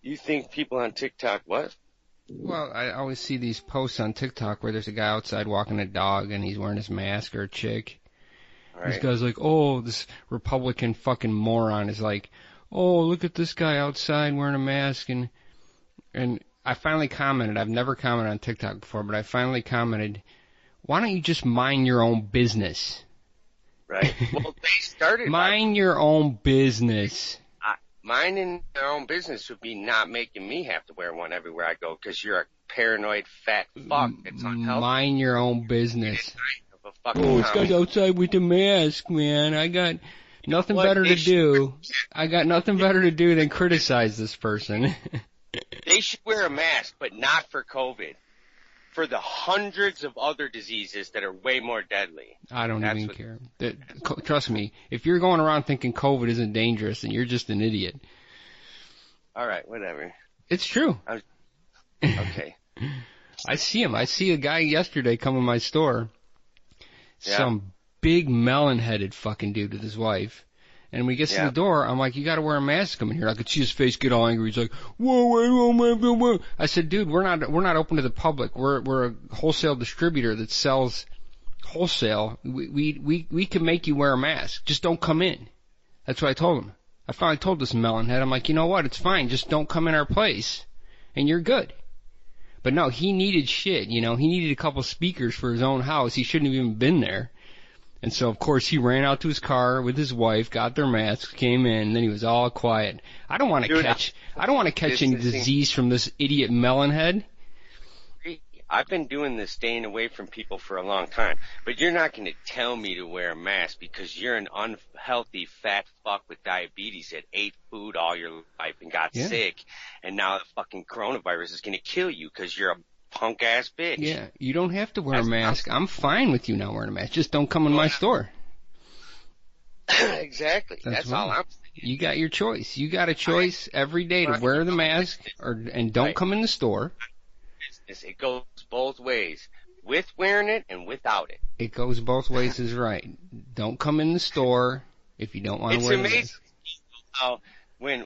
You think people on TikTok what? Well, I always see these posts on TikTok where there's a guy outside walking a dog and he's wearing his mask, or a chick. Right. This guy's like, oh, this Republican fucking moron is like, oh, look at this guy outside wearing a mask, and I finally commented. I've never commented on TikTok before, but I finally commented, why don't you just mind your own business? Right. Well, they started. Mind your own business. Minding their own business would be not making me have to wear one everywhere I go, because you're a paranoid fat fuck. It's unhealthy. Mind your own business. Oh, this guy's outside with the mask, man. I got nothing better to do. I got nothing better to do than criticize this person. They should wear a mask, but not for COVID. For the hundreds of other diseases that are way more deadly. I don't even care. Trust me, if you're going around thinking COVID isn't dangerous, then you're just an idiot. All right, whatever. It's true. Okay. I see him. I see a guy yesterday come in my store. Yeah. Some big melon-headed fucking dude with his wife. And when he gets to the door, I'm like, you gotta wear a mask coming here. I could see his face get all angry. He's like, whoa. I said, dude, we're not open to the public. We're a wholesale distributor that sells wholesale. We can make you wear a mask. Just don't come in. That's what I told him. I finally told this melonhead, I'm like, you know what? It's fine. Just don't come in our place, and you're good. But no, he needed shit, you know. He needed a couple speakers for his own house. He shouldn't have even been there. And so, of course, he ran out to his car with his wife, got their masks, came in, and then he was all quiet. I don't want to catch any disease from this idiot melonhead. I've been doing this staying away from people for a long time, but you're not going to tell me to wear a mask because you're an unhealthy fat fuck with diabetes that ate food all your life and got sick, and now the fucking coronavirus is going to kill you because you're a punk ass bitch. Yeah, you don't have to wear a mask. I'm fine with you not wearing a mask. Just don't come in my store. Exactly. That's all I'm saying. You got your choice. You got a choice every day to wear the mask and don't come in the store. It goes both ways, with wearing it and without it. It goes both ways is right. Don't come in the store if you don't want to wear the mask. It's amazing how when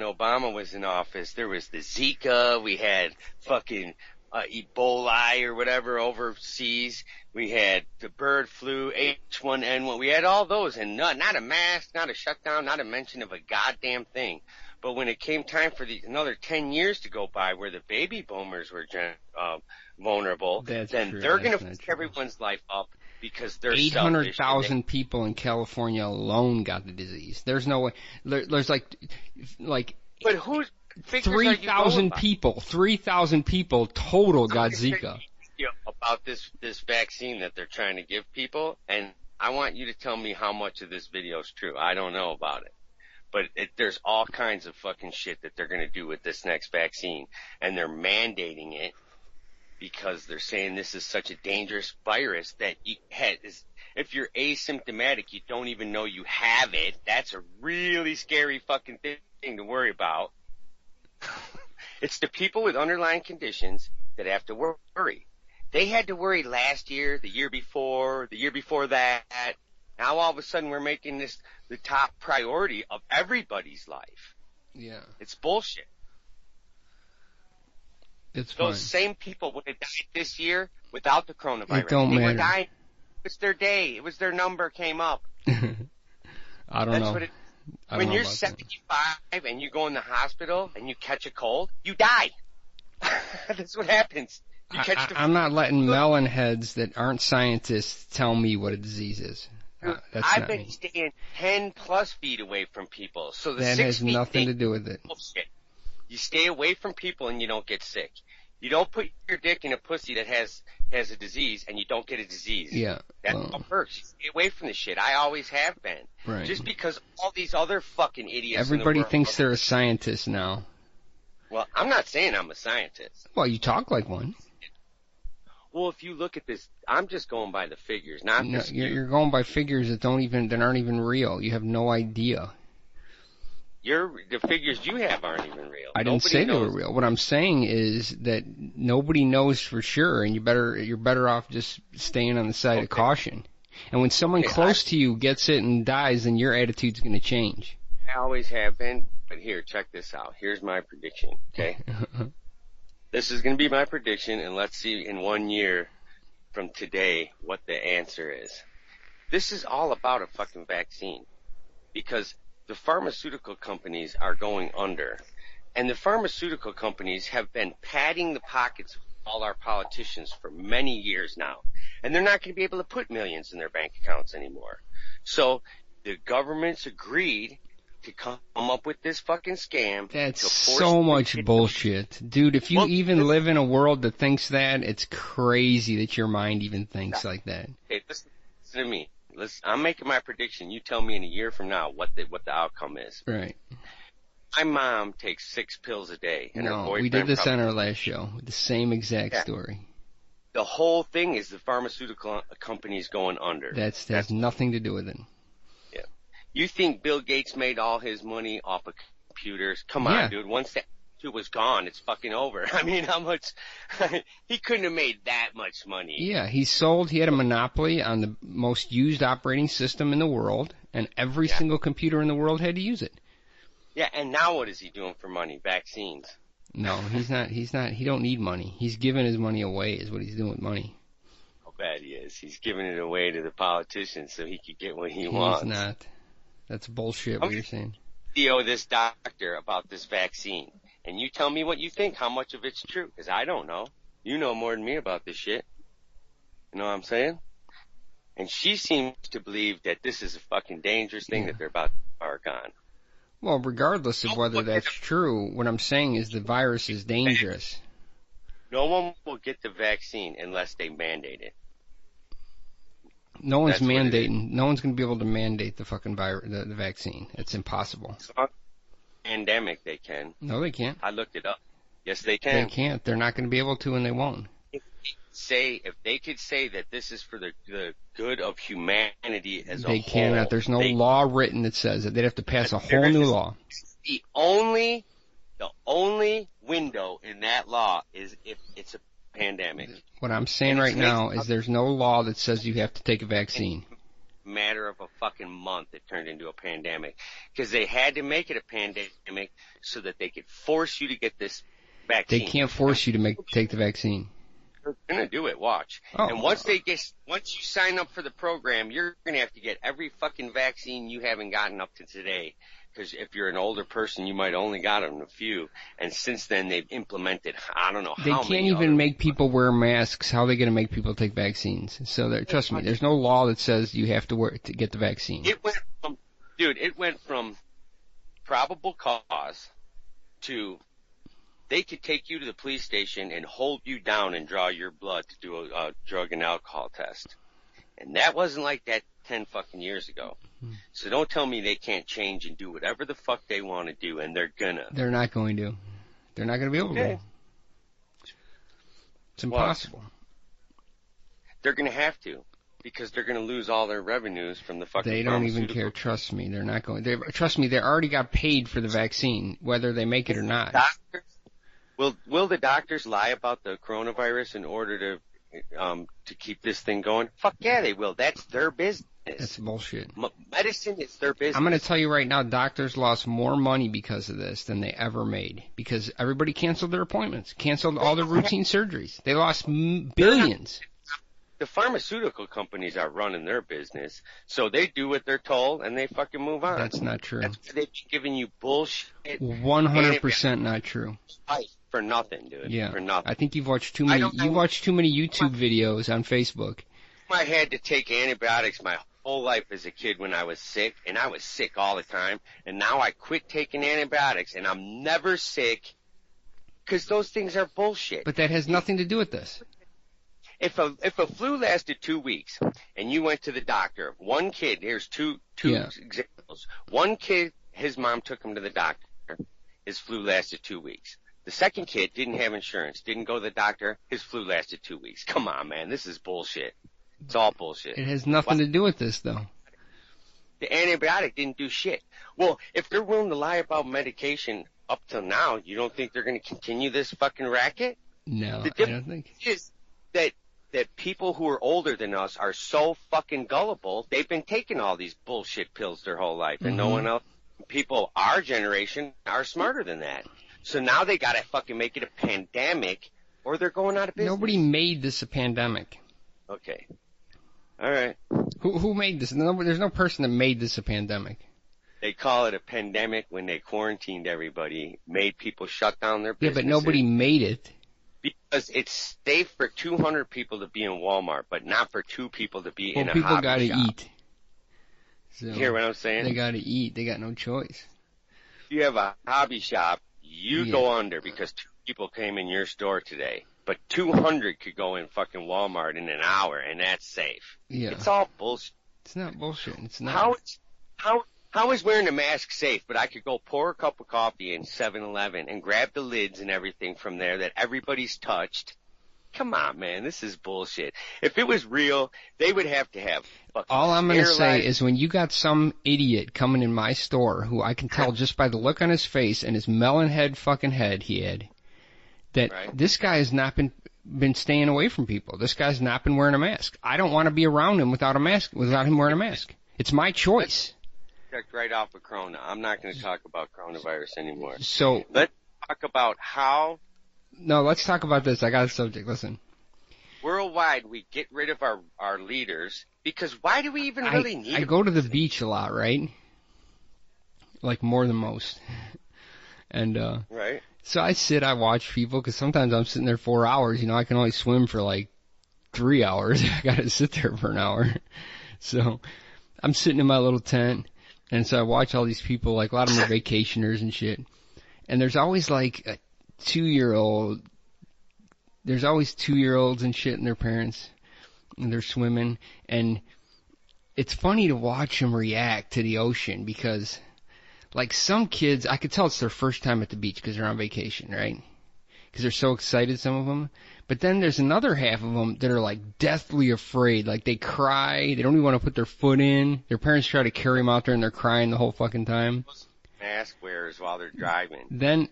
Obama was in office, there was the Zika, we had fucking Ebola or whatever overseas, we had the bird flu, H1N1, we had all those, and not a mask, not a shutdown, not a mention of a goddamn thing. But when it came time for another 10 years to go by where the baby boomers were vulnerable, then they're going to fuck everyone's life up because they're 800,000 people in California alone got the disease. There's no way. There's like. But who's 3,000 people? 3,000 people total got Zika. About this vaccine that they're trying to give people, and I want you to tell me how much of this video is true. I don't know about it. But there's all kinds of fucking shit that they're going to do with this next vaccine. And they're mandating it because they're saying this is such a dangerous virus that if you're asymptomatic, you don't even know you have it. That's a really scary fucking thing to worry about. It's the people with underlying conditions that have to worry. They had to worry last year, the year before that. Now all of a sudden we're making this the top priority of everybody's life. Yeah. It's bullshit. It's Those same people would have died this year without the coronavirus. It don't matter. Were dying. It was their day. It was their number came up. I don't know. When you're 75 and you go in the hospital and you catch a cold, you die. That's what happens. I'm not letting melon heads that aren't scientists tell me what a disease is. I've been staying 10 plus feet away from people. So that has nothing to do with it. Bullshit. You stay away from people and you don't get sick. You don't put your dick in a pussy that has a disease and you don't get a disease. Yeah. That's how it works. You stay away from the shit. I always have been. Right. Just because all these other fucking idiots Everybody thinks they're a scientist now. Well, I'm not saying I'm a scientist. Well, you talk like one. Well, if you look at this, I'm just going by the figures, not the you're going by figures that aren't even real. You have no idea. The figures you have aren't even real. I didn't say they were real. What I'm saying is that nobody knows for sure, and you're better off just staying on the side of caution. And when someone close to you gets it and dies, then your attitude's going to change. I always have been, here, check this out. Here's my prediction, okay? This is going to be my prediction, and let's see in 1 year from today what the answer is. This is all about a fucking vaccine, because the pharmaceutical companies are going under, and the pharmaceutical companies have been padding the pockets of all our politicians for many years now, and they're not going to be able to put millions in their bank accounts anymore. So the government's agreed to come up with this fucking scam. That's so much bullshit. Dude, if you even live in a world that thinks that, it's crazy that your mind even thinks like that. Okay, listen to me. I'm making my prediction. You tell me in a year from now what the outcome is. Right. My mom takes 6 pills a day. And her boyfriend we did this on our last show. The same exact story. The whole thing is the pharmaceutical companies going under. That has nothing to do with it. Yeah. You think Bill Gates made all his money off of computers? Come on, dude. Once that was gone, it's fucking over. I mean, how much? He couldn't have made that much money. Yeah, he had a monopoly on the most used operating system in the world, and every single computer in the world had to use it. Yeah, and now what is he doing for money? Vaccines. No, he's not. He don't need money. He's giving his money away is what he's doing with money. How bad he is. He's giving it away to the politicians so he could get what he wants. He's not. That's bullshit what you're saying. This doctor about this vaccine. And you tell me what you think, how much of it's true. Because I don't know. You know more than me about this shit. You know what I'm saying? And she seems to believe that this is a fucking dangerous thing that they're about to embark on. Well, regardless of whether that's true, what I'm saying is the virus is dangerous. No one will get the vaccine unless they mandate it. No one's mandating. No one's going to be able to mandate the fucking the vaccine. It's impossible. Pandemic, they can. No, they can't. I looked it up. Yes, they can. They can't. They're not going to be able to, and they won't. If they could say that this is for the good of humanity as a whole. They cannot. There's no law written that says it. They'd have to pass a whole new law. The only window in that law is if it's a pandemic. What I'm saying right now is there's no law that says you have to take a vaccine. Matter of a fucking month it turned into a pandemic because they had to make it a pandemic so that they could force you to get this vaccine. They can't force you to take the vaccine. They're gonna do it. Watch. Oh. And once you sign up for the program, you're gonna have to get every fucking vaccine you haven't gotten up to today. Because if you're an older person, you might only got them a few. And since then, they've implemented, I don't know how many. They can't even make people wear masks. How are they going to make people take vaccines? So trust me, there's no law that says you have to get the vaccine. It went from probable cause to they could take you to the police station and hold you down and draw your blood to do a drug and alcohol test. And that wasn't like that 10 fucking years ago. So don't tell me they can't change and do whatever the fuck they want to do, and they're gonna. They're not going to. They're not going to be able to. It's impossible. Well, they're going to have to, because they're going to lose all their revenues from the fucking. They don't even care. Trust me, they're not going. Trust me, they already got paid for the vaccine, whether they make it or not. Will the doctors lie about the coronavirus in order to keep this thing going? Fuck yeah, they will. That's their business. That's bullshit. Medicine is their business. I'm going to tell you right now, doctors lost more money because of this than they ever made. Because everybody canceled their appointments, canceled all their routine surgeries. They lost billions. The pharmaceutical companies are running their business, so they do what they're told and they fucking move on. That's not true. That's why they've giving you bullshit. 100% not true. For nothing, dude. Yeah. For nothing. I think you've watched too many. You watch too many YouTube videos on Facebook. I had to take antibiotics my whole life as a kid when I was sick, and I was sick all the time. And now I quit taking antibiotics, and I'm never sick because those things are bullshit. But that has nothing to do with this. If a flu lasted 2 weeks, and you went to the doctor, one kid, here's two examples. One kid, his mom took him to the doctor. His flu lasted 2 weeks. The second kid didn't have insurance, didn't go to the doctor. His flu lasted 2 weeks. Come on, man, this is bullshit. It's all bullshit. It has nothing to do with this, though. The antibiotic didn't do shit. Well, if they're willing to lie about medication up till now, you don't think they're going to continue this fucking racket? No, I don't think. Is that people who are older than us are so fucking gullible, they've been taking all these bullshit pills their whole life, and no one else people our generation are smarter than that. So now they gotta fucking make it a pandemic or they're going out of business. Nobody made this a pandemic. Okay. All right. Who made this? There's no person that made this a pandemic. They call it a pandemic when they quarantined everybody, made people shut down their businesses. Yeah, but nobody made it. Because it's safe for 200 people to be in Walmart, but not for 2 people to be in a people hobby gotta shop. Eat. So you hear what I'm saying? They gotta eat. They got no choice. If you have a hobby shop, you go under because 2 people came in your store today. But 200 could go in fucking Walmart in an hour, and that's safe. Yeah. It's all bullshit. It's not bullshit. It's not. How is wearing a mask safe, but I could go pour a cup of coffee in 7-Eleven and grab the lids and everything from there that everybody's touched? Come on, man. This is bullshit. If it was real, they would have to have fucking All I'm going to say sterilized- is when you got some idiot coming in my store who I can tell just by the look on his face and his melon head fucking head he had, that this guy has not been staying away from people. This guy's not been wearing a mask. I don't want to be around him without him wearing a mask. It's my choice. Right off of Corona. I'm not going to talk about coronavirus anymore. So let's talk about how. No, let's talk about this. I got a subject. Listen. Worldwide, we get rid of our leaders because why do we even really need? I go to the beach a lot, right? Like more than most. And right. So I watch people because sometimes I'm sitting there 4 hours. You know, I can only swim for like 3 hours. I got to sit there for an hour. So I'm sitting in my little tent. And so I watch all these people, like a lot of them are vacationers and shit. And there's always like a 2-year-old. There's always 2-year-olds and shit and their parents. And they're swimming. And it's funny to watch them react to the ocean because, like some kids, I could tell it's their first time at the beach because they're on vacation, right? Because they're so excited, some of them. But then there's another half of them that are like deathly afraid. Like they cry. They don't even want to put their foot in. Their parents try to carry them out there and they're crying the whole fucking time. Mask wearers while they're driving. Then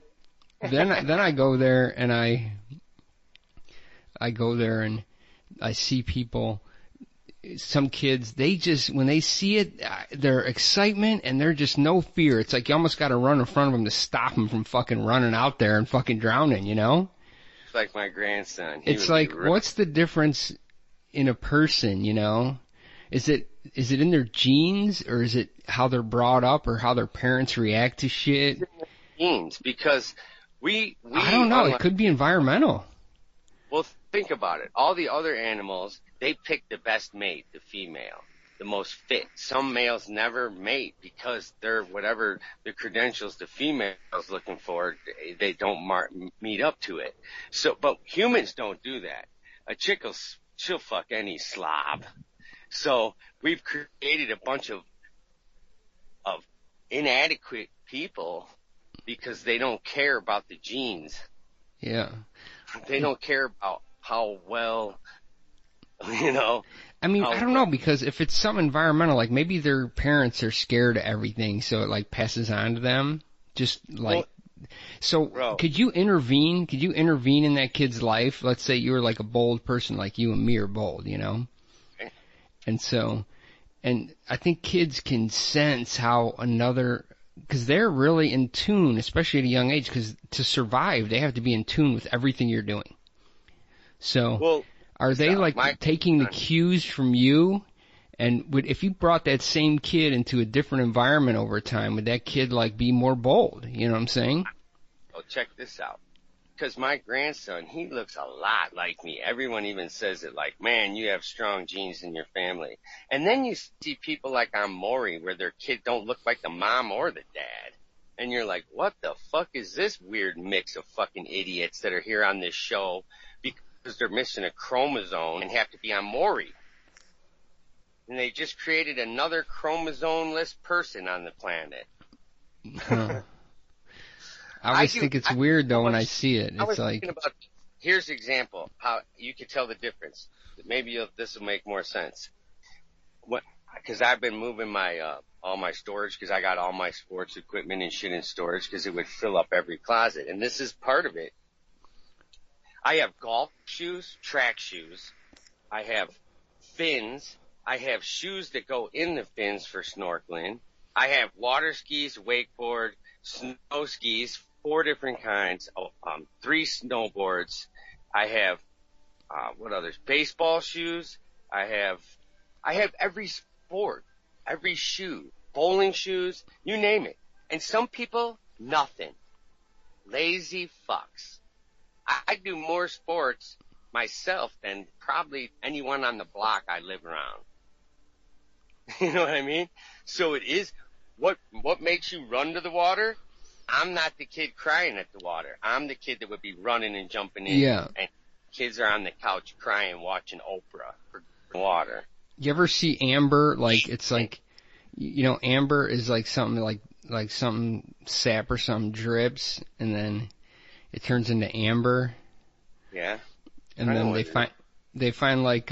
I go there and I go there and I see people, some kids, they just, when they see it, their excitement and they're just no fear. It's like you almost got to run in front of them to stop them from fucking running out there and fucking drowning, you know? It's like my grandson. It's like, what's the difference in a person, you know? Is it in their genes or is it how they're brought up or how their parents react to shit? Genes, because we I don't know. It could be environmental. Well, think about it. All the other animals, they pick the best mate, the female, the most fit. Some males never mate because they're whatever the credentials the female is looking for, they don't meet up to it. So, but humans don't do that. A chick she'll fuck any slob. So we've created a bunch of inadequate people because they don't care about the genes. Yeah. They don't care about how well, you know. I mean, I don't know, because if it's some environmental, like maybe their parents are scared of everything, so it like passes on to them. Just like, could you intervene? Could you intervene in that kid's life? Let's say you were like a bold person, like you and me are bold, you know? Okay. And I think kids can sense how because they're really in tune, especially at a young age, because to survive, they have to be in tune with everything you're doing. So, are they like taking the cues from you? And if you brought that same kid into a different environment over time, would that kid like be more bold? You know what I'm saying? Oh, check this out. Because my grandson, he looks a lot like me. Everyone even says it like, man, you have strong genes in your family. And then you see people like on Maury where their kid don't look like the mom or the dad. And you're like, what the fuck is this weird mix of fucking idiots that are here on this show because they're missing a chromosome and have to be on Maury? And they just created another chromosomeless person on the planet. Huh. I always think it's weird though when I see it. It's like, here's an example how you could tell the difference. Maybe this will make more sense. Because I've been moving my all my storage because I got all my sports equipment and shit in storage because it would fill up every closet, and this is part of it. I have golf shoes, track shoes. I have fins. I have shoes that go in the fins for snorkeling. I have water skis, wakeboard, snow skis, 4 different kinds, 3 snowboards. I have, what others? Baseball shoes. I have every sport, every shoe, bowling shoes, you name it. And some people, nothing. Lazy fucks. I do more sports myself than probably anyone on the block I live around. You know what I mean? So it is, what makes you run to the water? I'm not the kid crying at the water. I'm the kid that would be running and jumping in. Yeah. And kids are on the couch crying, watching Oprah for water. You ever see amber? Like, it's like, you know, amber is like something like something sap or something drips, and then it turns into amber. Yeah. And then they find like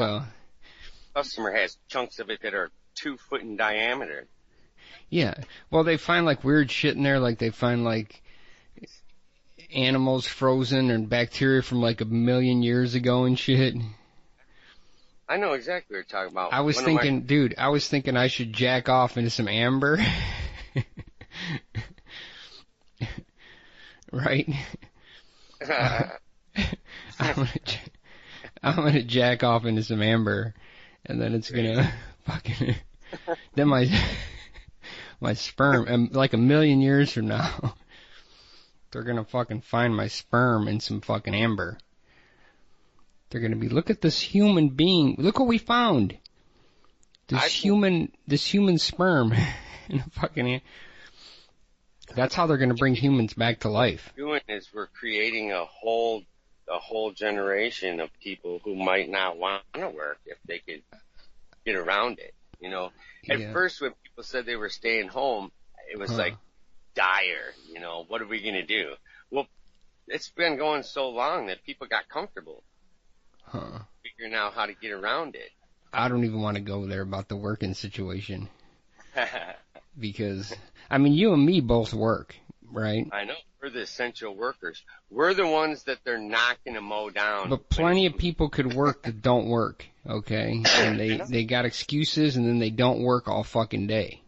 customer has chunks of it that are 2 foot in diameter. Yeah. Well, they find like weird shit in there, like they find like animals frozen and bacteria from like 1 million years ago and shit. I know exactly what you're talking about. I was thinking I should jack off into some amber. Right? I'm gonna jack off into some amber, and then it's gonna fucking, then my sperm, like 1 million years from now, they're gonna fucking find my sperm in some fucking amber. They're gonna be, look at this human being, look what we found. This human sperm in a fucking, that's how they're gonna bring humans back to life. What we're doing is we're creating a whole generation of people who might not want to work if they could get around it. You know, at first when people said they were staying home, it was like dire. You know, what are we gonna do? Well, it's been going so long that people got comfortable figuring out how to get around it. I don't even want to go there about the working situation. Because, I mean, you and me both work, right? I know. We're the essential workers. We're the ones that they're not going to mow down. But plenty of people could work that don't work, okay? And they got excuses, and then they don't work all fucking day.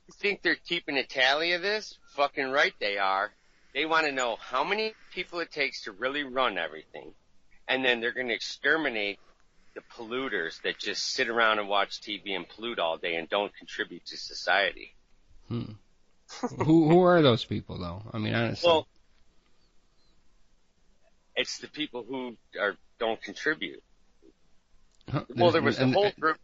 You think they're keeping a tally of this? Fucking right they are. They want to know how many people it takes to really run everything. And then they're going to exterminate the polluters that just sit around and watch TV and pollute all day and don't contribute to society. Who are those people, though? I mean, honestly. Well, it's the people who don't contribute. Well, there was a whole group.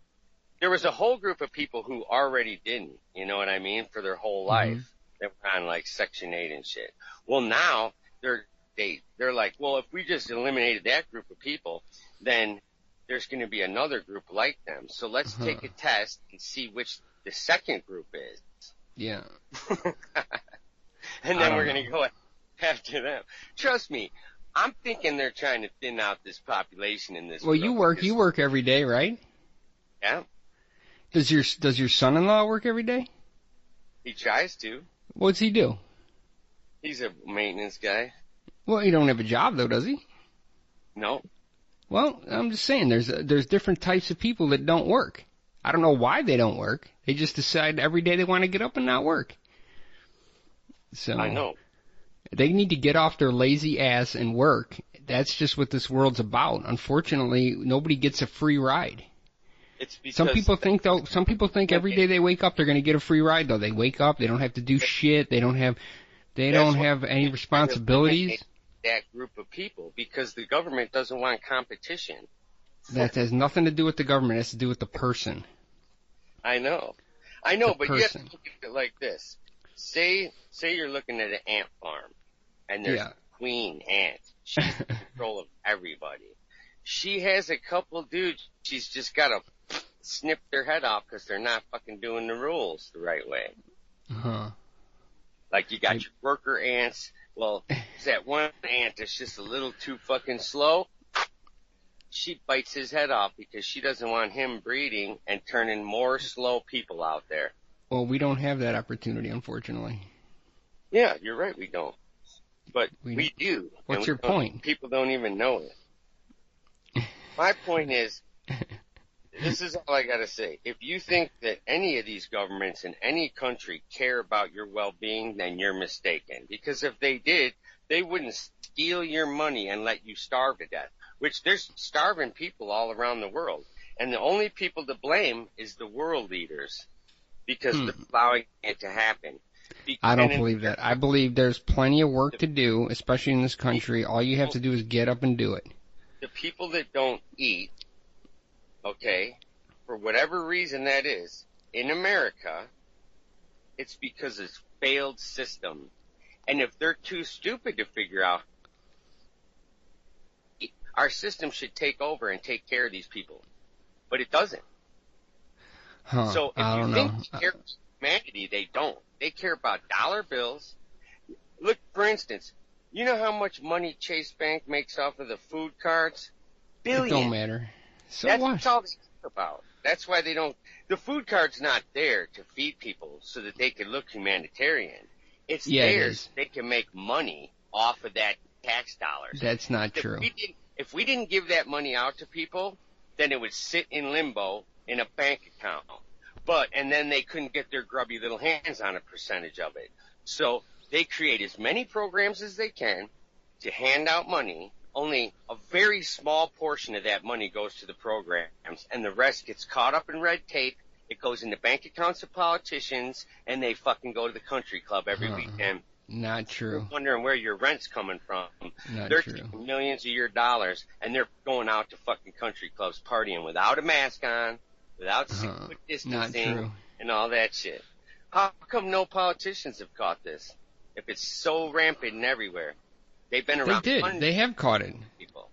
There was a whole group of people who already didn't. You know what I mean? For their whole life, they were on like Section 8 and shit. Well, now they're like, well, if we just eliminated that group of people, then there's going to be another group like them. So let's take a test and see which the second group is. Yeah. And then we're going to go after them. Trust me, I'm thinking they're trying to thin out this population in this. Well, you work every day, right? Yeah. Does your son-in-law work every day? He tries to. What's he do? He's a maintenance guy. Well, he don't have a job though, does he? No. Well, I'm just saying there's different types of people that don't work. I don't know why they don't work. They just decide every day they want to get up and not work. So I know. They need to get off their lazy ass and work. That's just what this world's about. Unfortunately, nobody gets a free ride. It's because some people think every day they wake up they're going to get a free ride though. They wake up, they don't have to do shit, they don't have any responsibilities. That group of people because the government doesn't want competition. That has nothing to do with the government, it has to do with the person. I know, but you have to look at it like this. Say you're looking at an ant farm, and there's a queen ant. She's in control of everybody. She has a couple dudes. She's just got to snip their head off because they're not fucking doing the rules the right way. Like you got your worker ants. Well, it's that one ant that's just a little too fucking slow. She bites his head off because she doesn't want him breeding and turning more slow people out there. Well, we don't have that opportunity, unfortunately. Yeah, you're right, we don't. But we do. What's your point? People don't even know it. My point is, this is all I gotta say. If you think that any of these governments in any country care about your well-being, then you're mistaken. Because if they did, they wouldn't steal your money and let you starve to death. Which there's starving people all around the world. And the only people to blame is the world leaders. Because they're allowing it to happen. I don't believe that. I believe there's plenty of work to do, especially in this country. All you have to do is get up and do it. The people that don't eat, okay, for whatever reason that is, in America, it's because it's failed system. And if they're too stupid to figure out, our system should take over and take care of these people. But it doesn't. So if you think they care about humanity, they don't. They care about dollar bills. Look, for instance, you know how much money Chase Bank makes off of the food cards? Billions. It don't matter. So That's what? all they care about. That's why they don't. The food card's not there to feed people so that they can look humanitarian. It's there so they can make money off of that tax dollars. That's not true. If we didn't give that money out to people, then it would sit in limbo in a bank account. And then they couldn't get their grubby little hands on a percentage of it. So they create as many programs as they can to hand out money. Only a very small portion of that money goes to the programs, and the rest gets caught up in red tape. It goes into bank accounts of politicians, and they fucking go to the country club every weekend. Not true. You're wondering where your rent's coming from. Not they're true. taking millions of your dollars, and they're going out to fucking country clubs partying without a mask on, without 6-foot distancing, and all that shit. How come no politicians have caught this? If it's so rampant and everywhere. They've been around. They did. They have caught it. People.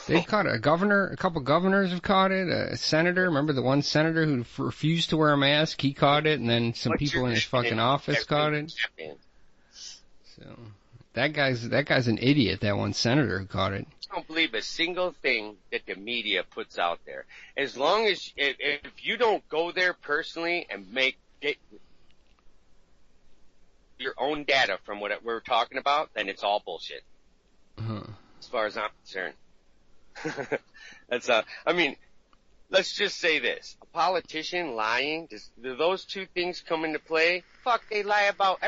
They've caught it. A couple governors have caught it. A senator, remember the one senator who refused to wear a mask? He caught it, and then some people in his fucking office caught it. So that guy's an idiot. That one senator who caught it. I don't believe a single thing that the media puts out there. As long as if you don't go there personally and get your own data from what we're talking about, then it's all bullshit. As far as I'm concerned. I mean, let's just say this. A politician lying, do those two things come into play? Fuck, they lie about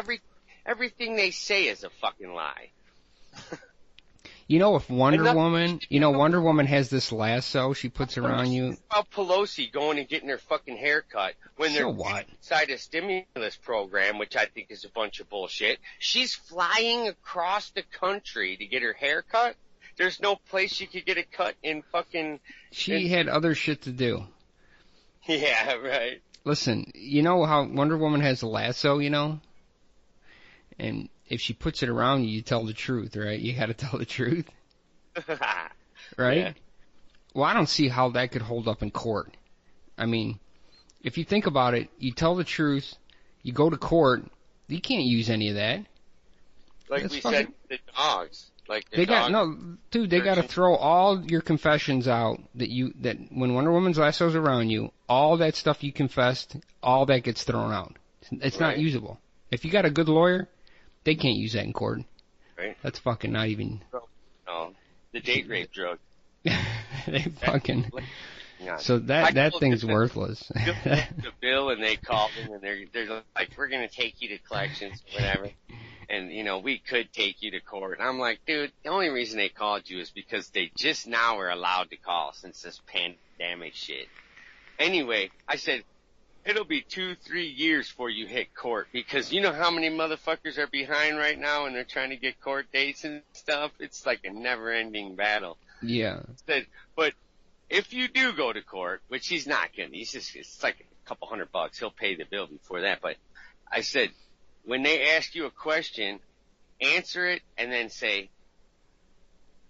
everything they say is a fucking lie. You know, if Wonder Woman has this lasso she puts around you. About Pelosi going and getting her fucking hair cut when they're inside a stimulus program, which I think is a bunch of bullshit. She's flying across the country to get her hair cut. There's no place she could get it cut in fucking... She had other shit to do. Yeah, right. Listen, you know how Wonder Woman has a lasso, you know? And if she puts it around you, you tell the truth, right? You gotta tell the truth. Right? Yeah. Well, I don't see how that could hold up in court. I mean, if you think about it, you tell the truth, you go to court, you can't use any of that. Like we said, the dogs. They gotta throw all your confessions out that when Wonder Woman's lasso's around you, all that stuff you confessed, all that gets thrown out. It's not usable. If you got a good lawyer, they can't use that in court. Right. That's fucking not even... No, the date rape drug. They fucking... So that thing's worthless. The bill, and they call them, and they're like, we're going to take you to collections, whatever. And, you know, we could take you to court. And I'm like, dude, the only reason they called you is because they just now are allowed to call since this pandemic shit. Anyway, I said, it'll be 2-3 years before you hit court, because you know how many motherfuckers are behind right now and they're trying to get court dates and stuff? It's like a never-ending battle. Yeah. But if you do go to court, which he's not going to, it's like a couple $100, he'll pay the bill before that. But I said, when they ask you a question, answer it and then say,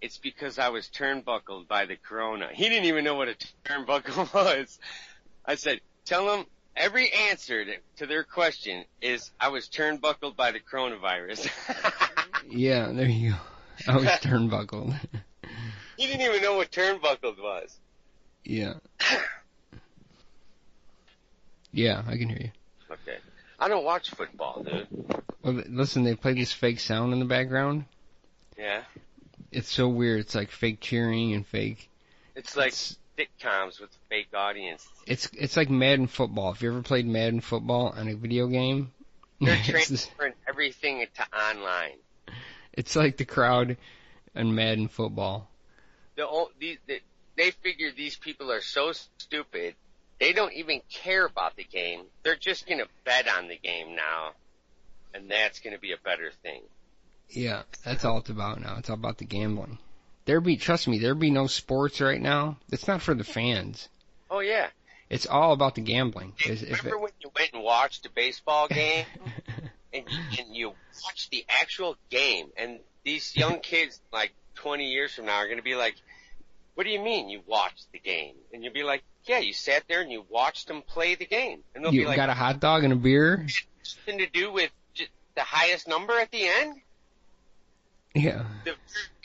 it's because I was turnbuckled by the corona. He didn't even know what a turnbuckle was. I said, tell them every answer to their question is, I was turnbuckled by the coronavirus. Yeah, there you go. I was turnbuckled. He didn't even know what turnbuckled was. Yeah. Yeah, I can hear you. Okay. I don't watch football, dude. Well, listen, they play this fake sound in the background. Yeah. It's so weird. It's like fake cheering and fake... It's like sitcoms with fake audience. It's like Madden football. If you ever played Madden football on a video game, they're transferring everything to online. It's like the crowd in Madden football. They figure these people are so stupid, they don't even care about the game. They're just going to bet on the game now, and that's going to be a better thing. Yeah, that's all it's about now. It's all about the gambling. Trust me, there'd be no sports right now. It's not for the fans. Oh, yeah. It's all about the gambling. Remember when you went and watched a baseball game, and you watched the actual game, and these young kids, like 20 years from now, are going to be like, what do you mean you watched the game? And you'll be like, yeah, you sat there and you watched them play the game. And they'll you be like, got a hot dog and a beer? Something to do with just the highest number at the end? Yeah. The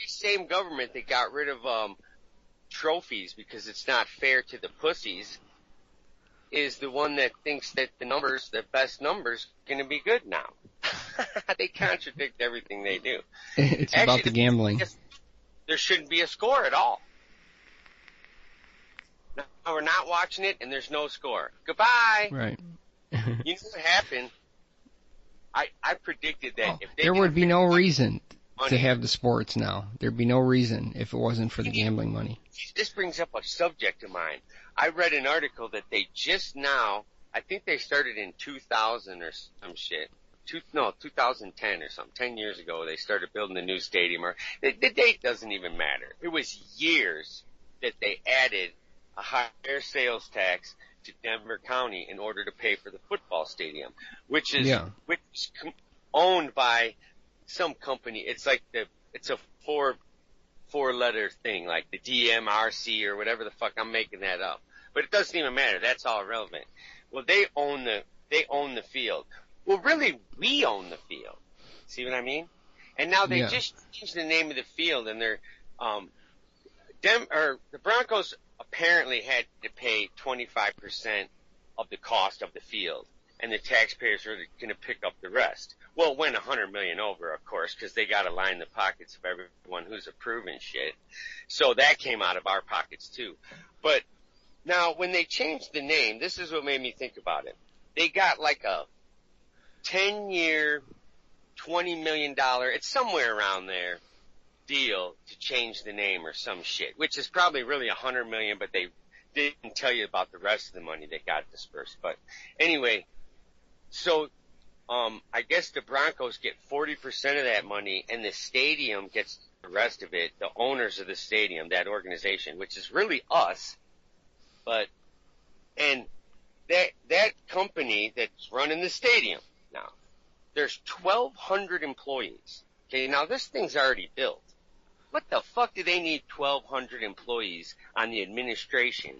same government that got rid of trophies because it's not fair to the pussies is the one that thinks that the best numbers, going to be good now. They contradict everything they do. It's actually about the gambling. There shouldn't be a score at all. No, we're not watching it, and there's no score. Goodbye. Right. You know what happened? I predicted that if there would be no reason to have the sports now. There'd be no reason if it wasn't for the gambling money. This brings up a subject of mine. I read an article that they just now, I think they started in 2000 or some shit. 2010 or something. 10 years ago, they started building the new stadium. Or the date doesn't even matter. It was years that they added a higher sales tax to Denver County in order to pay for the football stadium, which is owned by some company. It's like it's a four-letter thing, like the DMRC or whatever the fuck. I'm making that up, but it doesn't even matter. That's all irrelevant. Well, they own the field. Well, really, we own the field. See what I mean? And now they just changed the name of the field, and they're the Broncos apparently had to pay 25% of the cost of the field, and the taxpayers are going to pick up the rest. Well, it went $100 million over, of course, because they got to line the pockets of everyone who's approving shit. So that came out of our pockets too. But now, when they changed the name, this is what made me think about it. They got like a 10-year, $20 million, it's somewhere around there, deal to change the name or some shit, which is probably really $100 million, but they didn't tell you about the rest of the money that got dispersed. But anyway, so I guess the Broncos get 40% of that money, and the stadium gets the rest of it, the owners of the stadium, that organization, which is really us. And that company that's running the stadium now, there's 1,200 employees. Okay, now this thing's already built. What the fuck do they need 1,200 employees on the administration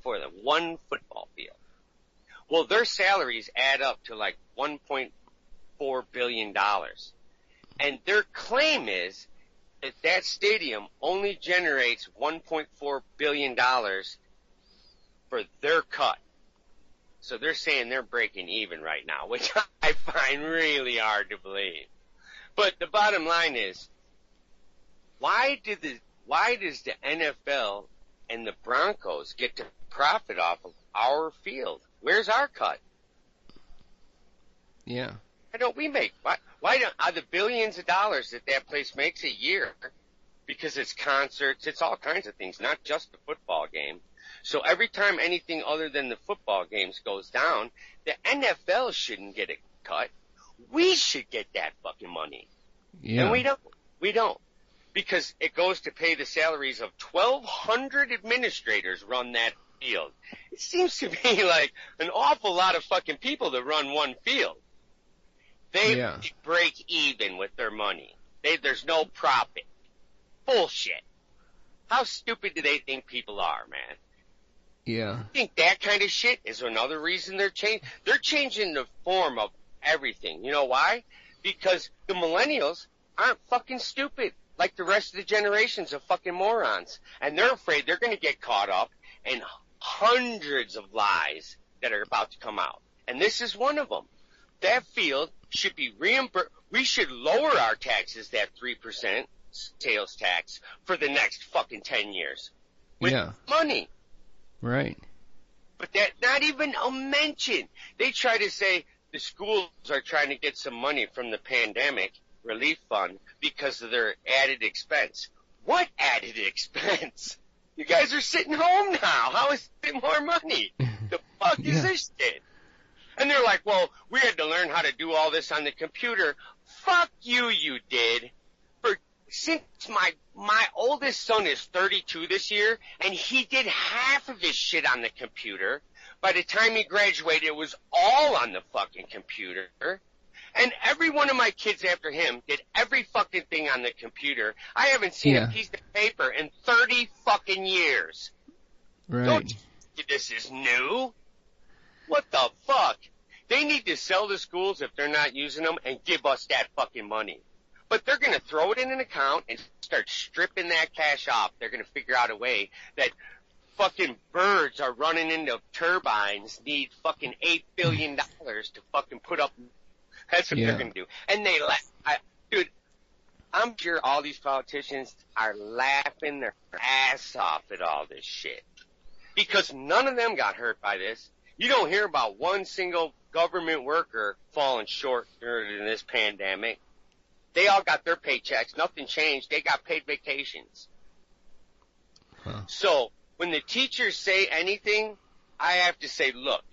for the one football field? Well, their salaries add up to like $1.4 billion. And their claim is that that stadium only generates $1.4 billion for their cut. So they're saying they're breaking even right now, which I find really hard to believe. But the bottom line is, why does the NFL and the Broncos get to profit off of our field? Where's our cut? Yeah. Why don't we make? Why don't are the billions of dollars that place makes a year? Because it's concerts, it's all kinds of things, not just the football game. So every time anything other than the football games goes down, the NFL shouldn't get a cut. We should get that fucking money. Yeah. And we don't. Because it goes to pay the salaries of 1,200 administrators run that field. It seems to me like an awful lot of fucking people that run one field. They break even with their money. There's no profit. Bullshit. How stupid do they think people are, man? Yeah. I think that kind of shit is another reason they're changing. They're changing the form of everything. You know why? Because the millennials aren't fucking stupid like the rest of the generations of fucking morons. And they're afraid they're going to get caught up in hundreds of lies that are about to come out. And this is one of them. That field should be reimbursed. We should lower our taxes, that 3% sales tax, for the next fucking 10 years. With money. Right. But that's not even a mention. They try to say the schools are trying to get some money from the pandemic relief fund because of their added expense. What added expense? You guys are sitting home now. How is it more money? The fuck is this shit? And they're like, well, we had to learn how to do all this on the computer. Fuck you, you did. Since my oldest son is 32 this year, and he did half of his shit on the computer. By the time he graduated, it was all on the fucking computer. And every one of my kids after him did every fucking thing on the computer. I haven't seen a piece of paper in 30 fucking years. Right. Don't you think this is new? What the fuck? They need to sell the schools if they're not using them and give us that fucking money. But they're going to throw it in an account and start stripping that cash off. They're going to figure out a way that fucking birds are running into turbines, need fucking $8 billion to fucking put up. That's what they're going to do. And they dude, I'm sure all these politicians are laughing their ass off at all this shit. Because none of them got hurt by this. You don't hear about one single government worker falling short during this pandemic. They all got their paychecks. Nothing changed. They got paid vacations. So when the teachers say anything, I have to say, look,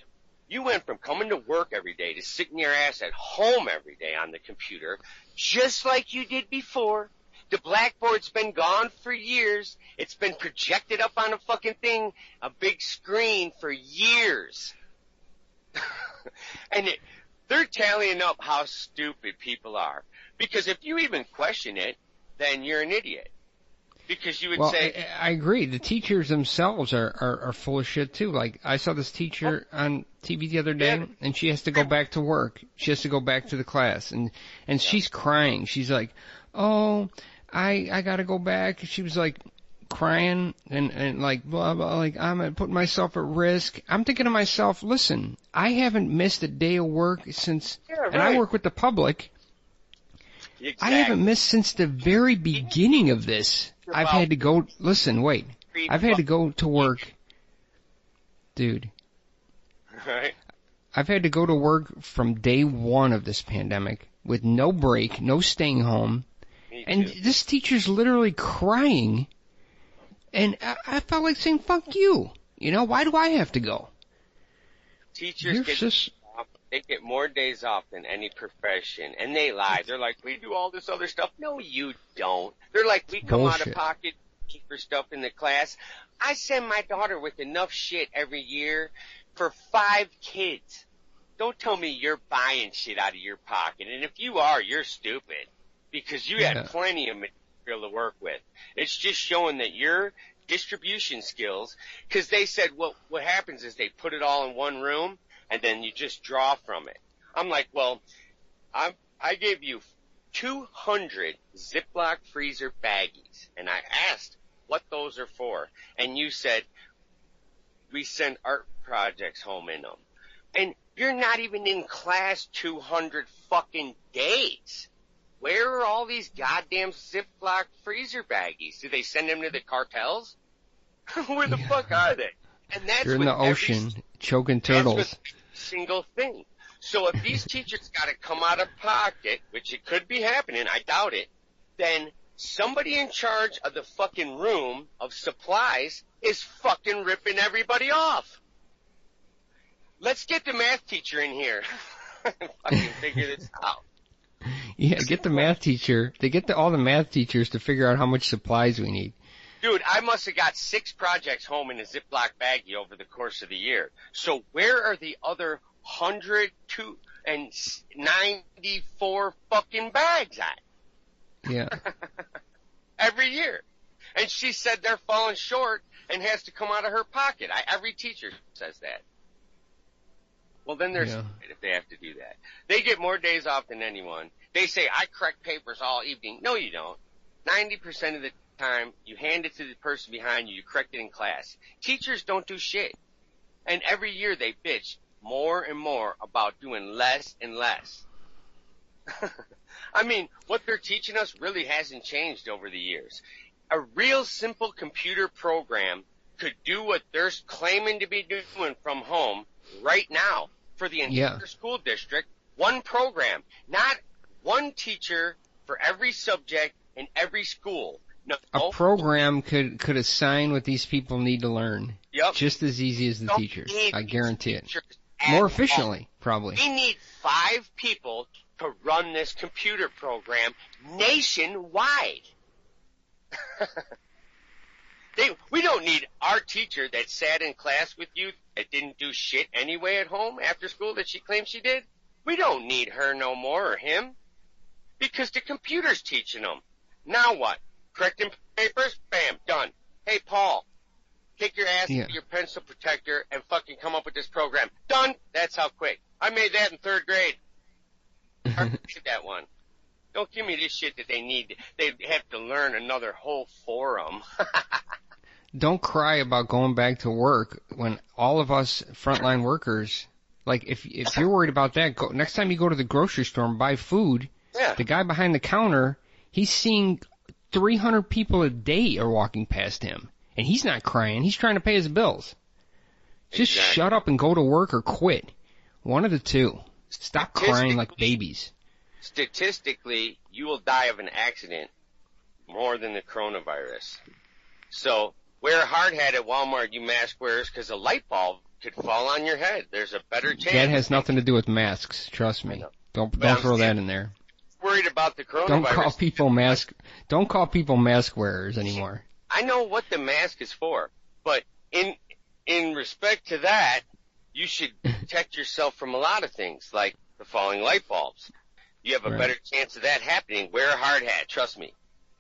you went from coming to work every day to sitting your ass at home every day on the computer, just like you did before. The blackboard's been gone for years. It's been projected up on a fucking thing, a big screen for years. And they're tallying up how stupid people are. Because if you even question it, then you're an idiot. Because you would say... I agree. The teachers themselves are full of shit, too. Like, I saw this teacher on TV the other day, and she has to go back to work. She has to go back to the class. And she's crying. She's like, oh, I got to go back. She was like crying and like, blah, blah, like, I'm putting myself at risk. I'm thinking to myself, listen, I haven't missed a day of work since... And I work with the public... Exactly. I haven't missed since the very beginning of this. I've had to go, listen, wait. I've had to go to work. Dude. Right. I've had to go to work from day one of this pandemic with no break, no staying home. And this teacher's literally crying. And I felt like saying, fuck you. You know, why do I have to go? Teachers they get more days off than any profession, and they lie. They're like, we do all this other stuff. No, you don't. They're like, we come out of pocket, keep her stuff in the class. I send my daughter with enough shit every year for 5 kids. Don't tell me you're buying shit out of your pocket. And if you are, you're stupid, because you had plenty of material to work with. It's just showing that your distribution skills, because they said, well, what happens is they put it all in one room, and then you just draw from it. I'm like, well, I gave you 200 Ziploc freezer baggies, and I asked what those are for, and you said, we send art projects home in them. And you're not even in class 200 fucking days. Where are all these goddamn Ziploc freezer baggies? Do they send them to the cartels? Where the fuck are they? And that's They're in the ocean, choking turtles. Single thing. So if these teachers got to come out of pocket, which it could be happening, I doubt it, then somebody in charge of the fucking room of supplies is fucking ripping everybody off. Let's get the math teacher in here and fucking figure this out. Yeah, get the math teacher. They get all the math teachers to figure out how much supplies we need. Dude, I must have got 6 projects home in a Ziploc baggie over the course of the year. So where are the other 194 fucking bags at? Yeah. Every year. And she said they're falling short and has to come out of her pocket. Every teacher says that. Well, then they're stupid if they have to do that. They get more days off than anyone. They say, I correct papers all evening. No, you don't. 90% of the time, you hand it to the person behind you, you correct it in class. Teachers don't do shit. And every year they bitch more and more about doing less and less. I mean, what they're teaching us really hasn't changed over the years. A real simple computer program could do what they're they're claiming to be doing from home right now for the entire school district, one program, not one teacher for every subject in every school. No. A program could assign what these people need to learn. Yep. Just as easy as the teachers. I guarantee it. More efficiently, probably. We need 5 people to run this computer program nationwide. We don't need our teacher that sat in class with you that didn't do shit anyway at home after school that she claims she did. We don't need her no more or him because the computer's teaching them. Now what? Correcting papers? Bam, done. Hey, Paul, take your ass to your pencil protector and fucking come up with this program. Done. That's how quick. I made that in 3rd grade. I did that one. Don't give me this shit that they need. They have to learn another whole forum. Don't cry about going back to work when all of us frontline workers, like if you're worried about that, next time you go to the grocery store and buy food, the guy behind the counter, he's seeing 300 people a day are walking past him. And he's not crying. He's trying to pay his bills. Just shut up and go to work or quit. One of the two. Stop crying like babies. Statistically, you will die of an accident more than the coronavirus. So wear a hard hat at Walmart, you mask wearers, because a light bulb could fall on your head. There's a better chance. That has nothing to do with masks. Trust me. Don't throw that in there. Worried about the coronavirus. Don't call people mask wearers anymore. I know what the mask is for, but in respect to that, you should protect yourself from a lot of things, like the falling light bulbs. You have a better chance of that happening. Wear a hard hat, trust me.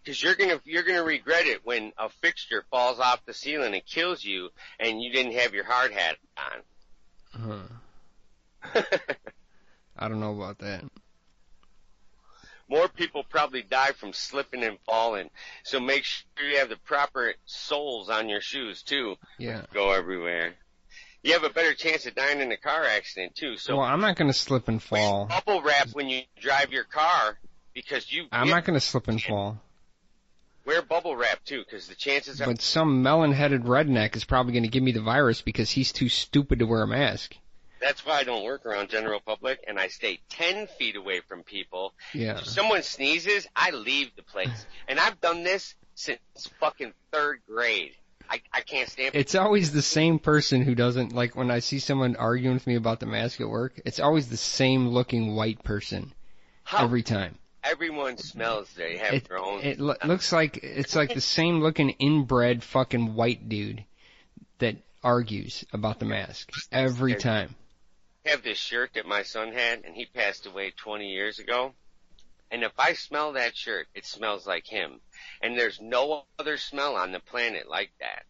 Because you're gonna regret it when a fixture falls off the ceiling and kills you and you didn't have your hard hat on. I don't know about that. More people probably die from slipping and falling. So make sure you have the proper soles on your shoes, too. Yeah. Go everywhere. You have a better chance of dying in a car accident, too. So well, I'm not going to slip and fall. Bubble wrap when you drive your car because I'm not going to slip and fall. Wear bubble wrap, too, because the chances But some melon-headed redneck is probably going to give me the virus because he's too stupid to wear a mask. That's why I don't work around general public, and I stay 10 feet away from people. Yeah. If someone sneezes, I leave the place. And I've done this since fucking 3rd grade. I can't stand it. It's always the same person who doesn't, like when I see someone arguing with me about the mask at work, it's always the same looking white person. Every time. Everyone smells they have their own. It looks like, it's like the same looking inbred fucking white dude that argues about the mask. Every time. I have this shirt that my son had, and he passed away 20 years ago. And if I smell that shirt, it smells like him. And there's no other smell on the planet like that.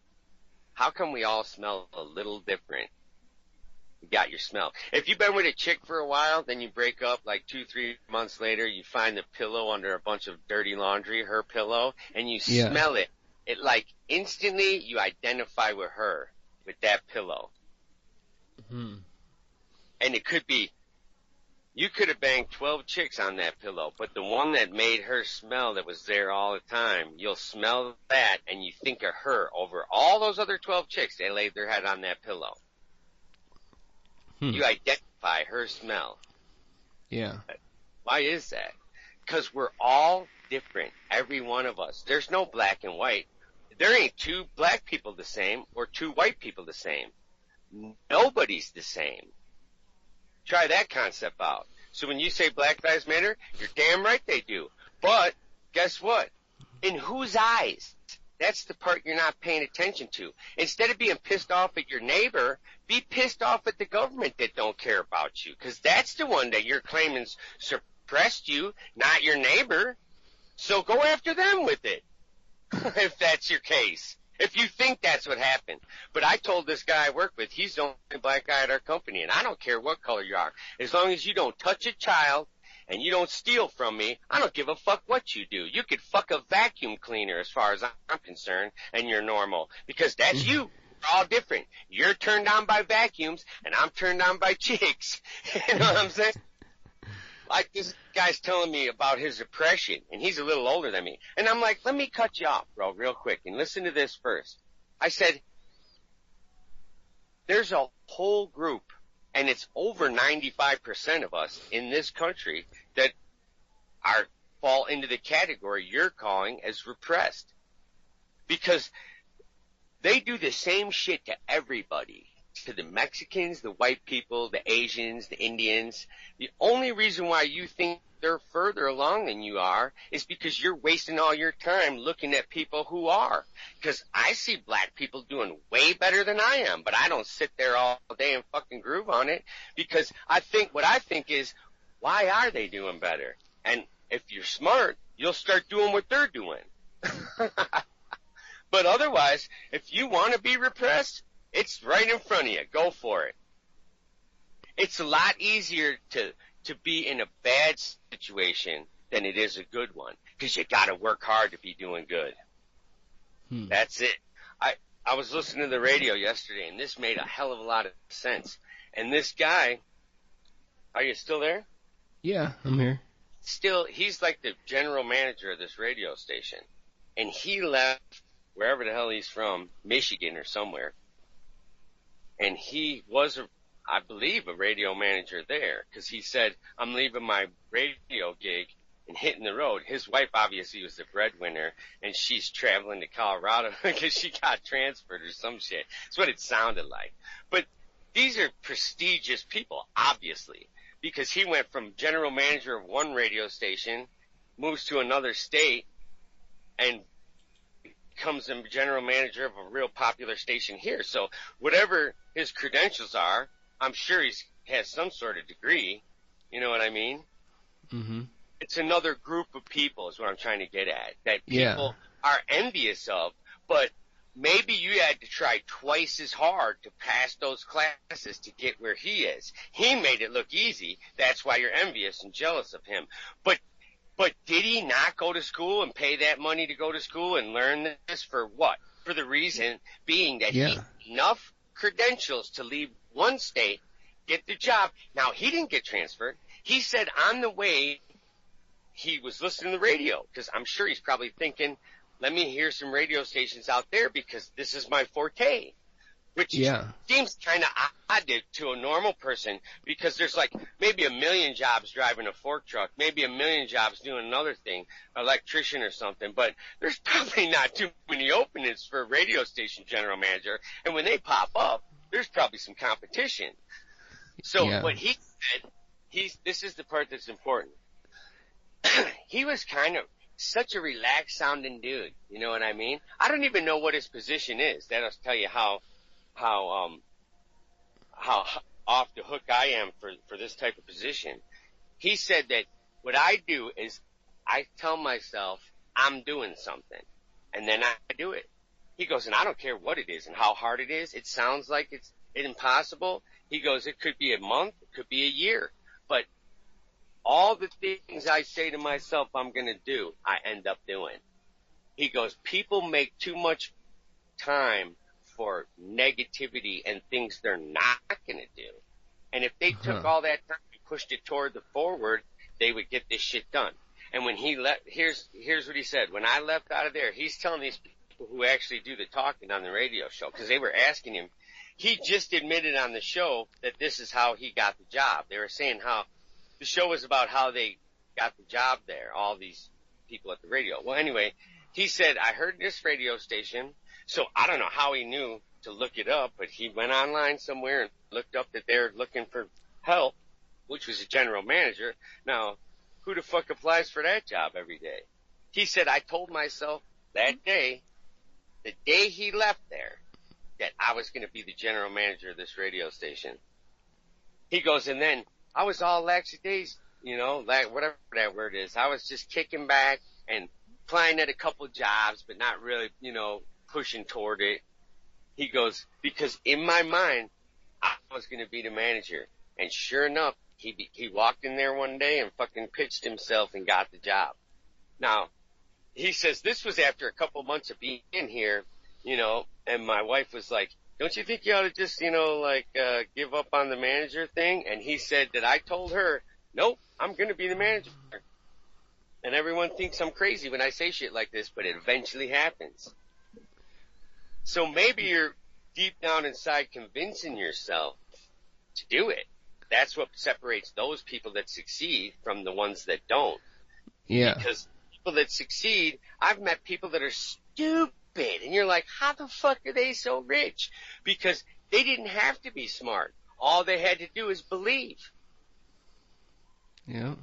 How come we all smell a little different? You got your smell. If you've been with a chick for a while, then you break up like 2-3 months later, you find the pillow under a bunch of dirty laundry, her pillow, and you smell it. It like instantly you identify with her, with that pillow. Hmm. And it could be, you could have banged 12 chicks on that pillow, but the one that made her smell that was there all the time, you'll smell that and you think of her over all those other 12 chicks that laid their head on that pillow. You identify her smell. Yeah. Why is that? Because we're all different, every one of us. There's no black and white. There ain't 2 black people the same or 2 white people the same. Nobody's the same. Try that concept out. So when you say Black Lives Matter, you're damn right they do. But guess what? In whose eyes? That's the part you're not paying attention to. Instead of being pissed off at your neighbor, be pissed off at the government that don't care about you. Because that's the one that you're claiming suppressed you, not your neighbor. So go after them with it, if that's your case. If you think that's what happened. But I told this guy I work with, he's the only black guy at our company, and I don't care what color you are. As long as you don't touch a child and you don't steal from me, I don't give a fuck what you do. You could fuck a vacuum cleaner as far as I'm concerned, and you're normal. Because that's you. We're all different. You're turned on by vacuums, and I'm turned on by chicks. You know what I'm saying? Like this guy's telling me about his depression, and he's a little older than me. And I'm like, let me cut you off, bro, real quick, and listen to this first. I said, there's a whole group, and it's over 95% of us in this country that fall into the category you're calling as repressed. Because they do the same shit to everybody. To the Mexicans, the white people, the Asians, the Indians. The only reason why you think they're further along than you are is because you're wasting all your time looking at people who are. Because I see black people doing way better than I am, but I don't sit there all day and fucking groove on it, because what I think is, why are they doing better? And if you're smart, you'll start doing what they're doing. But otherwise, if you want to be repressed, it's right in front of you. Go for it. It's a lot easier to be in a bad situation than it is a good one, because you got to work hard to be doing good. That's it. I was listening to the radio yesterday, and this made a hell of a lot of sense. And this guy, are you still there? Yeah, I'm here. He's like the general manager of this radio station, and he left wherever the hell he's from, Michigan or somewhere. And he was, I believe, a radio manager there, because he said, I'm leaving my radio gig and hitting the road. His wife obviously was the breadwinner, and she's traveling to Colorado because she got transferred or some shit. That's what it sounded like. But these are prestigious people, obviously, because he went from general manager of one radio station, moves to another state, and becomes a general manager of a real popular station here. So whatever his credentials are, I'm sure he has some sort of degree. You know what I mean? Mm-hmm. It's another group of people is what I'm trying to get at, that people are envious of, but maybe you had to try twice as hard to pass those classes to get where he is. He made it look easy. That's why you're envious and jealous of him. But did he not go to school and pay that money to go to school and learn this for what? For the reason being that he had enough credentials to leave one state, get the job. Now, he didn't get transferred. He said on the way he was listening to the radio, because I'm sure he's probably thinking, let me hear some radio stations out there because this is my forte. Which seems kind of odd to a normal person, because there's like maybe 1 million jobs driving a fork truck, maybe 1 million jobs doing another thing, electrician or something, but there's probably not too many openings for a radio station general manager, and when they pop up, there's probably some competition. So what he said, this is the part that's important. He was kind of such a relaxed sounding dude, you know what I mean? I don't even know what his position is. That'll tell you how off the hook I am for this type of position. He said that what I do is I tell myself I'm doing something, and then I do it. He goes, and I don't care what it is and how hard it is. It sounds like it's impossible. He goes, it could be a month, it could be a year, but all the things I say to myself I'm going to do, I end up doing. He goes, people make too much time for negativity and things they're not going to do. And if they took all that time and pushed it toward the forward, they would get this shit done. And when he left, here's what he said. When I left out of there, he's telling these people who actually do the talking on the radio show, because they were asking him, he just admitted on the show that this is how he got the job. They were saying how the show was about how they got the job there, all these people at the radio. Well, anyway, he said, I heard this radio station, so I don't know how he knew to look it up, but he went online somewhere and looked up that they're looking for help, which was a general manager. Now, who the fuck applies for that job every day? He said, I told myself that day, the day he left there, that I was going to be the general manager of this radio station. He goes, and then I was all lackadaisical, you know, like whatever that word is. I was just kicking back and applying at a couple jobs, but not really, you know, pushing toward it. He goes, because in my mind, I was going to be the manager. And sure enough, he walked in there one day and fucking pitched himself and got the job. Now, he says this was after a couple months of being in here, you know, and my wife was like, don't you think you ought to just, you know, like, give up on the manager thing? And he said that I told her, nope, I'm going to be the manager. And everyone thinks I'm crazy when I say shit like this, but it eventually happens. So maybe you're deep down inside convincing yourself to do it. That's what separates those people that succeed from the ones that don't. Yeah. Because people that succeed, I've met people that are stupid, and you're like, how the fuck are they so rich? Because they didn't have to be smart. All they had to do is believe. Yeah.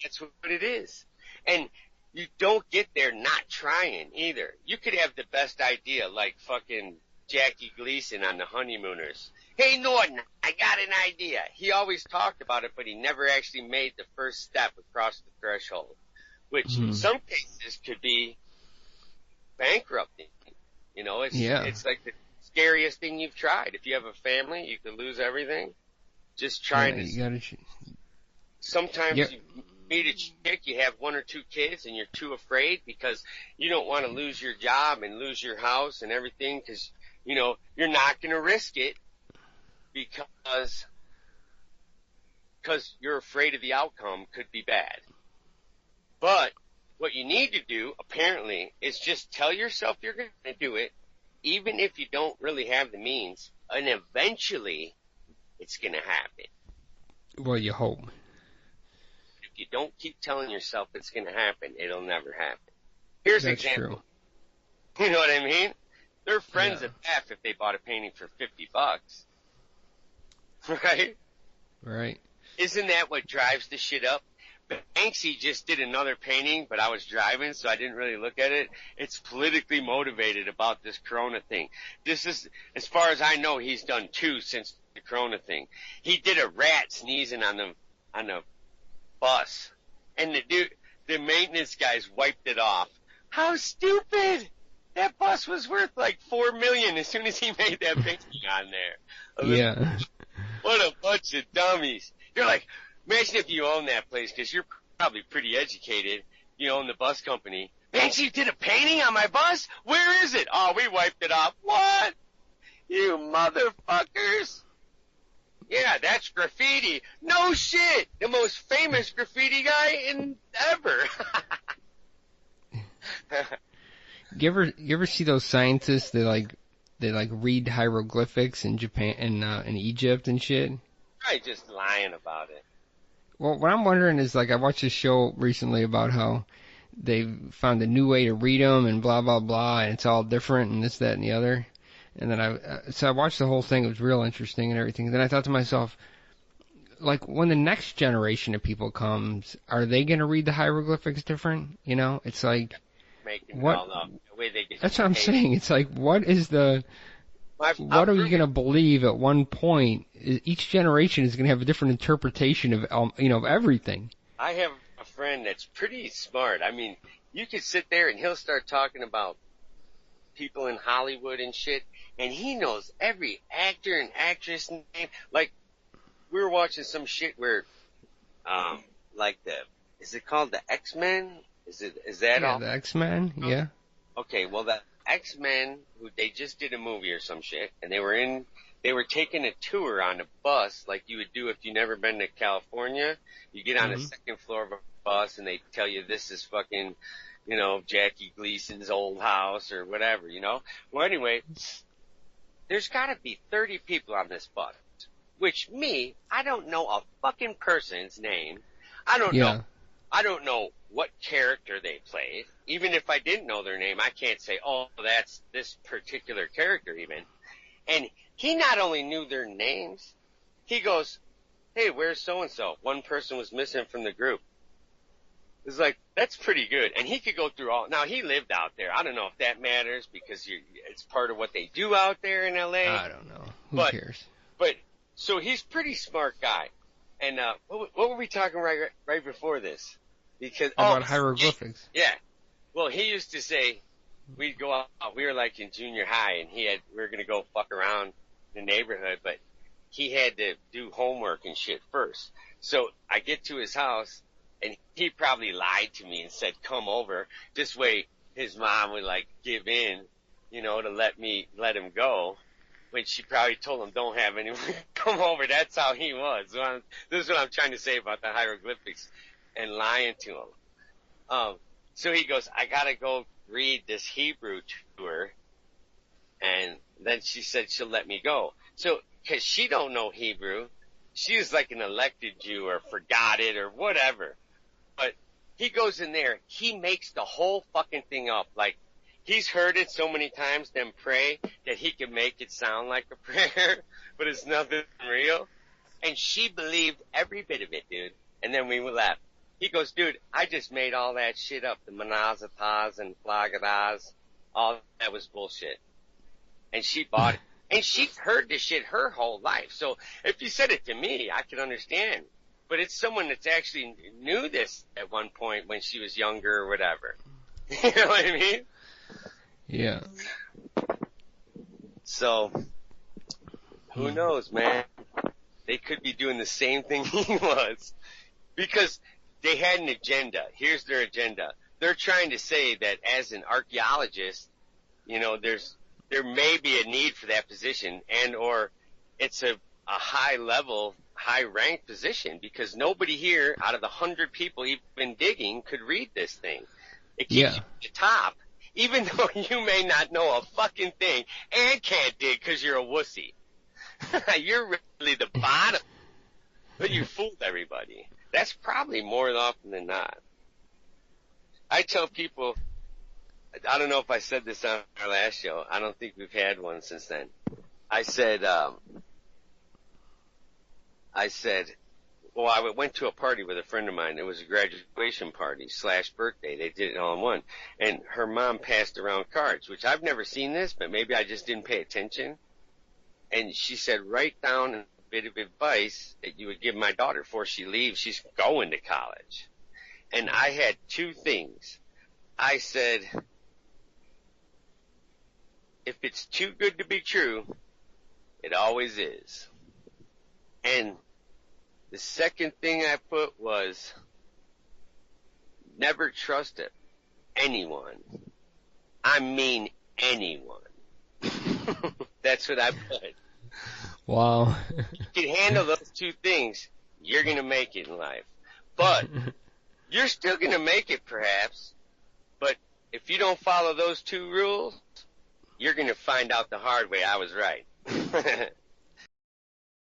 That's what it is. And you don't get there not trying either. You could have the best idea, like fucking Jackie Gleason on The Honeymooners. Hey, Norton, I got an idea. He always talked about it, but he never actually made the first step across the threshold, which in some cases could be bankrupting. You know, it's like the scariest thing you've tried. If you have a family, you could lose everything. Just trying to. Sometimes you meet a chick, you have 1 or 2 kids, and you're too afraid because you don't want to lose your job and lose your house and everything because, you know, you're not going to risk it because you're afraid of the outcome could be bad. But what you need to do, apparently, is just tell yourself you're going to do it, even if you don't really have the means, and eventually it's going to happen. Well, you hope. If you don't keep telling yourself it's going to happen, it'll never happen. Here's an example. True. You know what I mean? They're friends at F if they bought a painting for $50. Right? Right. Isn't that what drives the shit up? Banksy just did another painting, but I was driving, so I didn't really look at it. It's politically motivated about this Corona thing. This is, as far as I know, he's done 2 since the Corona thing. He did a rat sneezing on the bus, and the maintenance guys wiped it off. How stupid! That bus was worth like $4 million as soon as he made that painting on there. Yeah. What a bunch of dummies. You're like, imagine if you own that place, because you're probably pretty educated. You own the bus company. Banksy did a painting on my bus? Where is it? Oh, we wiped it off. What? You motherfuckers. Yeah, that's graffiti. No shit. The most famous graffiti guy in ever. You ever see those scientists that they read hieroglyphics in Japan and in Egypt and shit? Probably just lying about it. Well, what I'm wondering is, like, I watched a show recently about how they found a new way to read them and blah blah blah, and it's all different and this, that, and the other. And then I watched the whole thing. It was real interesting and everything. And then I thought to myself, like, when the next generation of people comes, are they going to read the hieroglyphics different? You know, it's like, what? The way they get that's what I'm saying. It's like, what is the, what are you going to believe at one point? Each generation is going to have a different interpretation of, of everything. I have a friend that's pretty smart. I mean, you could sit there and he'll start talking about people in Hollywood and shit, and he knows every actor and actress name. Like, we were watching some shit where, is it called the X-Men? Is that all? Yeah, the X-Men, yeah. Okay, well, the X-Men, they just did a movie or some shit, and they were taking a tour on a bus like you would do if you never been to California. You get on the second floor of a bus, and they tell you this is fucking, Jackie Gleason's old house or whatever, Well, anyway, there's gotta be 30 people on this bus, which I don't know a fucking person's name. I don't know what character they played. Even if I didn't know their name, I can't say, oh, that's this particular character even. And he not only knew their names, he goes, hey, where's so-and-so? One person was missing from the group. It's like, that's pretty good. And he could go through now he lived out there. I don't know if that matters because it's part of what they do out there in LA. I don't know. Who cares? But, so he's a pretty smart guy. And, what were we talking right before this? Because, about hieroglyphics. Yeah. Well, he used to say, we'd go out, we were like in junior high, and we were gonna go fuck around the neighborhood, but he had to do homework and shit first. So I get to his house, and he probably lied to me and said, come over. This way his mom would give in, to let him go. When she probably told him, don't have anyone come over. That's how he was. So this is what I'm trying to say about the hieroglyphics and lying to him. So he goes, I gotta go read this Hebrew tour and then she said she'll let me go. So, cause she don't know Hebrew, she was like an elected Jew or forgot it or whatever. But he goes in there, he makes the whole fucking thing up. Like, he's heard it so many times, them pray, that he can make it sound like a prayer, but it's nothing real. And she believed every bit of it, dude. And then we left. He goes, dude, I just made all that shit up. The Manazatas and Flagadas, all that was bullshit. And she bought it. And she's heard this shit her whole life. So if you said it to me, I could understand. But it's someone that's actually knew this at one point when she was younger or whatever. You know what I mean? Yeah. So, who knows, man? They could be doing the same thing he was. Because they had an agenda. Here's their agenda. They're trying to say that as an archaeologist, you know, there may be a need for that position, and or it's a high level, high ranked position, because nobody here out of the 100 people even digging could read this thing. It keeps you at the top, even though you may not know a fucking thing and can't dig because you're a wussy. You're really the bottom, but you fooled everybody. That's probably more often than not. I tell people, I don't know if I said this on our last show. I don't think we've had one since then. I said, well, I went to a party with a friend of mine. It was a graduation party / birthday. They did it all in one. And her mom passed around cards, which I've never seen this, but maybe I just didn't pay attention. And she said, write down a bit of advice that you would give my daughter before she leaves. She's going to college. And I had two things. I said, if it's too good to be true, it always is. And the second thing I put was, never trust anyone. I mean anyone. That's what I put. Wow. If you can handle those two things, you're going to make it in life. But you're still going to make it, perhaps. But if you don't follow those two rules, you're going to find out the hard way I was right.